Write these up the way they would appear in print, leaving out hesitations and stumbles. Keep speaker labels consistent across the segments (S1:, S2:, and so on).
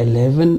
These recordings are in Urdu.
S1: 11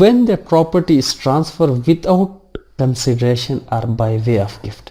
S1: When the property is transferred without consideration or by way of gift,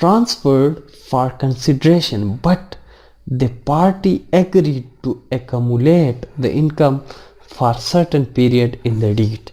S1: transferred for consideration but the party agreed to accumulate the income for certain period in the deed।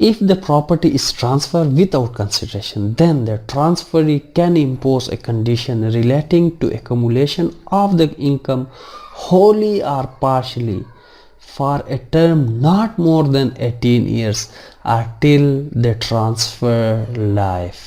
S1: If the property is transferred without consideration, then the transferee can impose a condition relating to accumulation of the income wholly or partially for a term not more than 18 years or till the transfer life।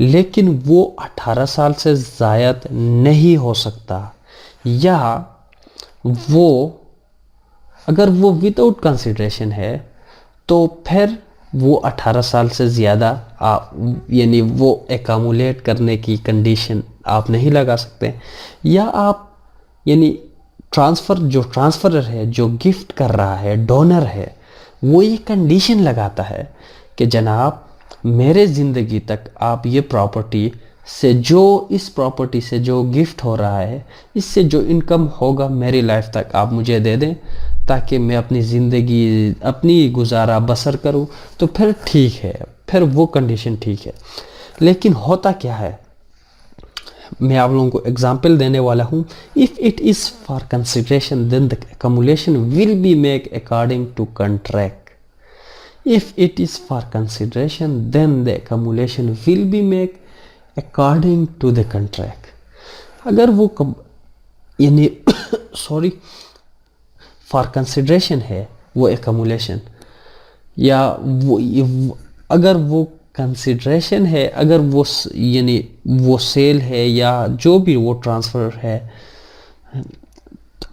S1: لیکن وہ 18 سال سے زائد نہیں ہو سکتا، یا وہ اگر وہ وداؤٹ کنسیڈریشن ہے تو پھر وہ 18 سال سے زیادہ یعنی وہ ایکامولیٹ کرنے کی کنڈیشن آپ نہیں لگا سکتے، یا آپ یعنی ٹرانسفرر ہے جو گفٹ کر رہا ہے، ڈونر ہے، وہ یہ کنڈیشن لگاتا ہے کہ جناب میرے زندگی تک آپ یہ پراپرٹی سے اس پراپرٹی سے جو گفٹ ہو رہا ہے، اس سے جو انکم ہوگا میری لائف تک آپ مجھے دے دیں تاکہ میں اپنی زندگی اپنی گزارا بسر کروں، تو پھر ٹھیک ہے، پھر وہ کنڈیشن ٹھیک ہے۔ لیکن ہوتا کیا ہے، میں آپ لوگوں کو اگزامپل دینے والا ہوں۔ if it is for consideration then the accumulation will be made according to contract. if it is for consideration then the accumulation will be made according to the contract. اگر وہ یعنی سوری فار کنسیڈریشن ہے وہ ایکمولیشن، یا اگر وہ کنسیڈریشن ہے، اگر وہ یعنی وہ سیل ہے یا جو بھی وہ ٹرانسفر ہے،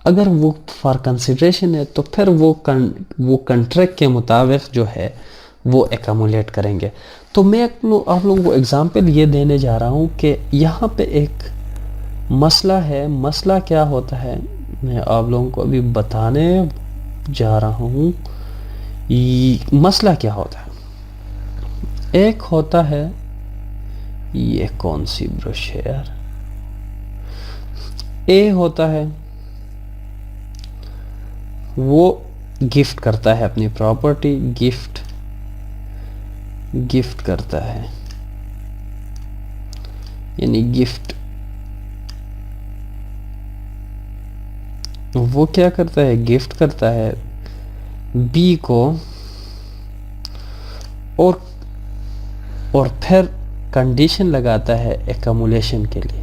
S1: اگر وہ فار کنسیڈریشن ہے تو پھر وہ کنٹریکٹ کے مطابق جو ہے وہ ایکمولیٹ کریں گے۔ تو میں آپ لوگوں کو اگزامپل یہ دینے جا رہا ہوں کہ یہاں پہ ایک مسئلہ ہے۔ مسئلہ کیا ہوتا ہے میں آپ لوگوں کو ابھی بتانے جا رہا ہوں۔ مسئلہ کیا ہوتا ہے، ایک ہوتا ہے، یہ کون سی برش ہے یار، اے ہوتا ہے وہ گفٹ کرتا ہے اپنی پراپرٹی، گفٹ کرتا ہے، یعنی گفٹ وہ کیا کرتا ہے، گفٹ کرتا ہے بی کو، اور پھر کنڈیشن لگاتا ہے ایکمولیشن کے لیے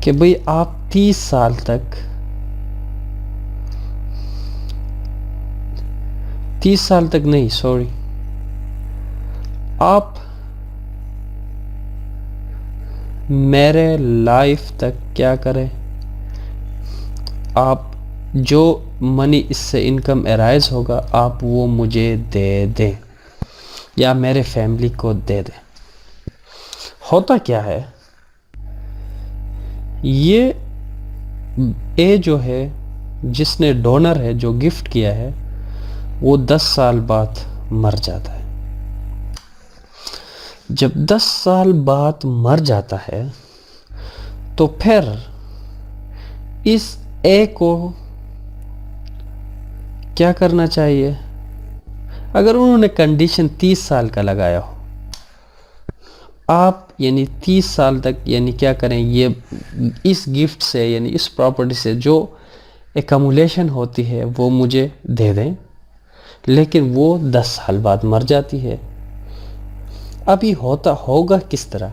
S1: کہ بھئی آپ 30 سال تک 30 سال تک نہیں، سوری، آپ میرے لائف تک کیا کریں، آپ جو منی اس سے انکم ارائز ہوگا آپ وہ مجھے دے دیں یا میرے فیملی کو دے دیں۔ ہوتا کیا ہے، یہ اے جو ہے جس نے ڈونر ہے جو گفٹ کیا ہے وہ 10 سال بعد مر جاتا ہے۔ جب 10 سال بعد مر جاتا ہے تو پھر اس اے کو کیا کرنا چاہیے، اگر انہوں نے کنڈیشن 30 سال کا لگایا ہو، آپ یعنی 30 سال تک یعنی کیا کریں، یہ اس گفٹ سے یعنی اس پراپرٹی سے جو ایکمولیشن ہوتی ہے وہ مجھے دے دیں، لیکن وہ 10 سال بعد مر جاتی ہے۔ ابھی ہوگا کس طرح،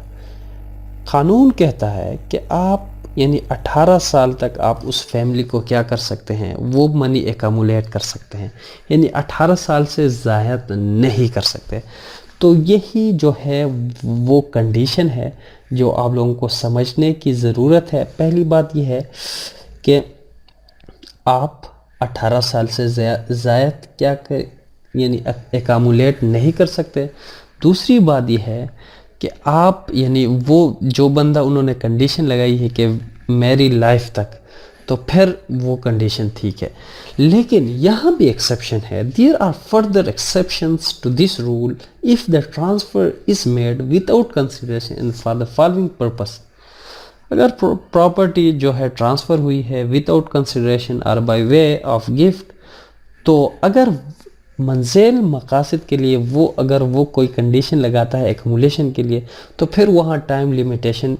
S1: قانون کہتا ہے کہ آپ یعنی 18 سال تک آپ اس فیملی کو کیا کر سکتے ہیں، وہ منی ایکمولیٹ کر سکتے ہیں، یعنی 18 سال سے زائد نہیں کر سکتے۔ تو یہی جو ہے وہ کنڈیشن ہے جو آپ لوگوں کو سمجھنے کی ضرورت ہے۔ پہلی بات یہ ہے کہ آپ 18 سال سے زائد کیا یعنی ایکامولیٹ نہیں کر سکتے۔ دوسری بات یہ ہے کہ آپ یعنی وہ جو بندہ انہوں نے کنڈیشن لگائی ہے کہ میری لائف تک، تو پھر وہ کنڈیشن ٹھیک ہے، لیکن یہاں بھی ایکسیپشن ہے۔ There are further exceptions to this rule if the transfer is made without consideration for the following purpose. اگر پراپرٹی جو ہے ٹرانسفر ہوئی ہے without consideration or by way of gift، تو اگر منزل مقاصد کے لیے اگر وہ کوئی کنڈیشن لگاتا ہے ایکمولیشن کے لیے، تو پھر وہاں ٹائم لیمیٹیشن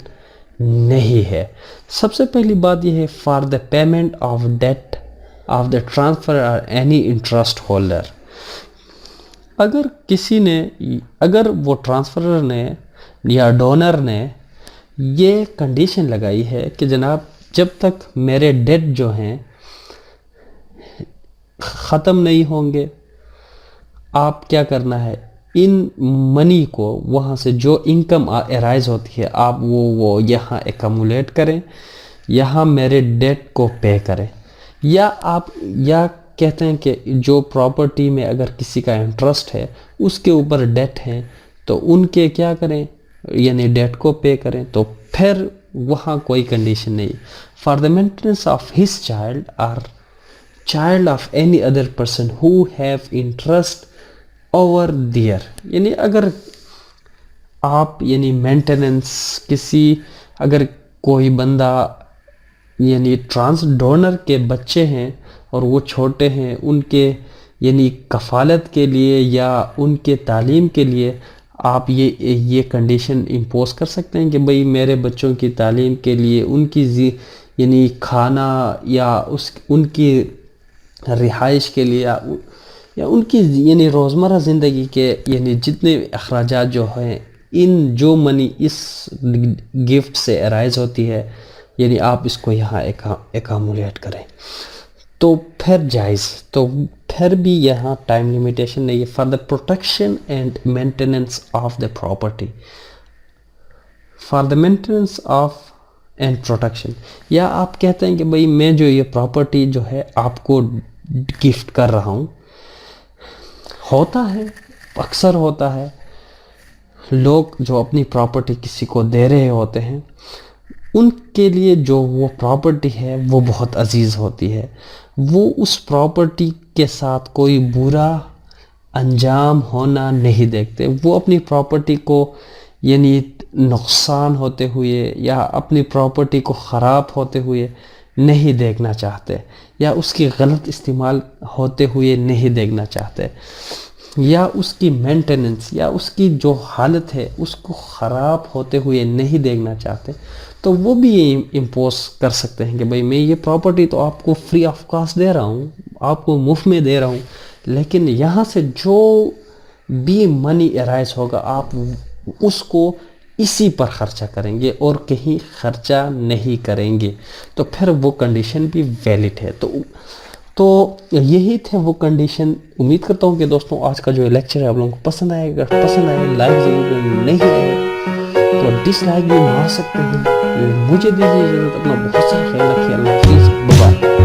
S1: نہیں ہے۔ سب سے پہلی بات یہ ہے for the payment of date of the transfer اور اینی انٹرسٹ ہولڈر۔ اگر وہ ٹرانسفرر نے یا ڈونر نے یہ کنڈیشن لگائی ہے کہ جناب جب تک میرے ڈیٹ جو ہیں ختم نہیں ہوں گے، آپ کیا کرنا ہے، ان منی کو وہاں سے جو انکم ارائز ہوتی ہے آپ وہ یہاں ایکمولیٹ کریں، یہاں میرے ڈیٹ کو پے کریں، یا آپ یا کہتے ہیں کہ جو پراپرٹی میں اگر کسی کا انٹرسٹ ہے اس کے اوپر ڈیٹ ہے تو ان کے کیا کریں، یعنی ڈیٹ کو پے کریں، تو پھر وہاں کوئی کنڈیشن نہیں. For the maintenance of his child اور child of any other person who have interest over there, یعنی اگر آپ یعنی مینٹیننس کسی، اگر کوئی بندہ یعنی ٹرانس ڈونر کے بچے ہیں اور وہ چھوٹے ہیں، ان کے یعنی کفالت کے لیے یا ان کے تعلیم کے لیے آپ یہ کنڈیشن امپوز کر سکتے ہیں کہ بھئی میرے بچوں کی تعلیم کے لیے ان کی یعنی کھانا یا ان کی رہائش کے لیے یا ان کی یعنی روزمرہ زندگی کے یعنی جتنے اخراجات جو ہیں، ان جو منی اس گفٹ سے ارائز ہوتی ہے، یعنی آپ اس کو یہاں ایکامولیٹ کریں تو پھر جائز، تو پھر بھی یہاں ٹائم لیمیٹیشن نہیں ہے. For the protection and maintenance of the property, for the maintenance of and protection, یا آپ کہتے ہیں کہ بھئی میں جو یہ پراپرٹی جو ہے آپ کو گفٹ کر رہا ہوں. ہوتا ہے، اکثر ہوتا ہے لوگ جو اپنی پراپرٹی کسی کو دے رہے ہوتے ہیں، ان کے لیے جو وہ پراپرٹی ہے وہ بہت عزیز ہوتی ہے، وہ اس پراپرٹی کے ساتھ کوئی برا انجام ہونا نہیں دیکھتے، وہ اپنی پراپرٹی کو یعنی نقصان ہوتے ہوئے یا اپنی پراپرٹی کو خراب ہوتے ہوئے نہیں دیکھنا چاہتے، یا اس کی غلط استعمال ہوتے ہوئے نہیں دیکھنا چاہتے، یا اس کی مینٹیننس یا اس کی جو حالت ہے اس کو خراب ہوتے ہوئے نہیں دیکھنا چاہتے. تو وہ بھی یہ امپوز کر سکتے ہیں کہ بھئی میں یہ پراپرٹی تو آپ کو فری آف کاسٹ دے رہا ہوں، آپ کو مفت میں دے رہا ہوں، لیکن یہاں سے جو بھی منی ارائز ہوگا آپ اس کو اسی پر خرچہ کریں گے اور کہیں خرچہ نہیں کریں گے. تو پھر وہ کنڈیشن بھی ویلڈ ہے. تو یہی تھے وہ کنڈیشن. امید کرتا ہوں کہ دوستوں آج کا جو لیکچر ہے آپ لوگوں کو پسند آئے گا. پسند آئے لائک ضرور کریں، نہیں آئے تو ڈس لائک بھی مار سکتے ہیں. مجھے دیجیے اجازت، اپنا بہت سارا خیال رکھیے. اللہ حافظ، بائے.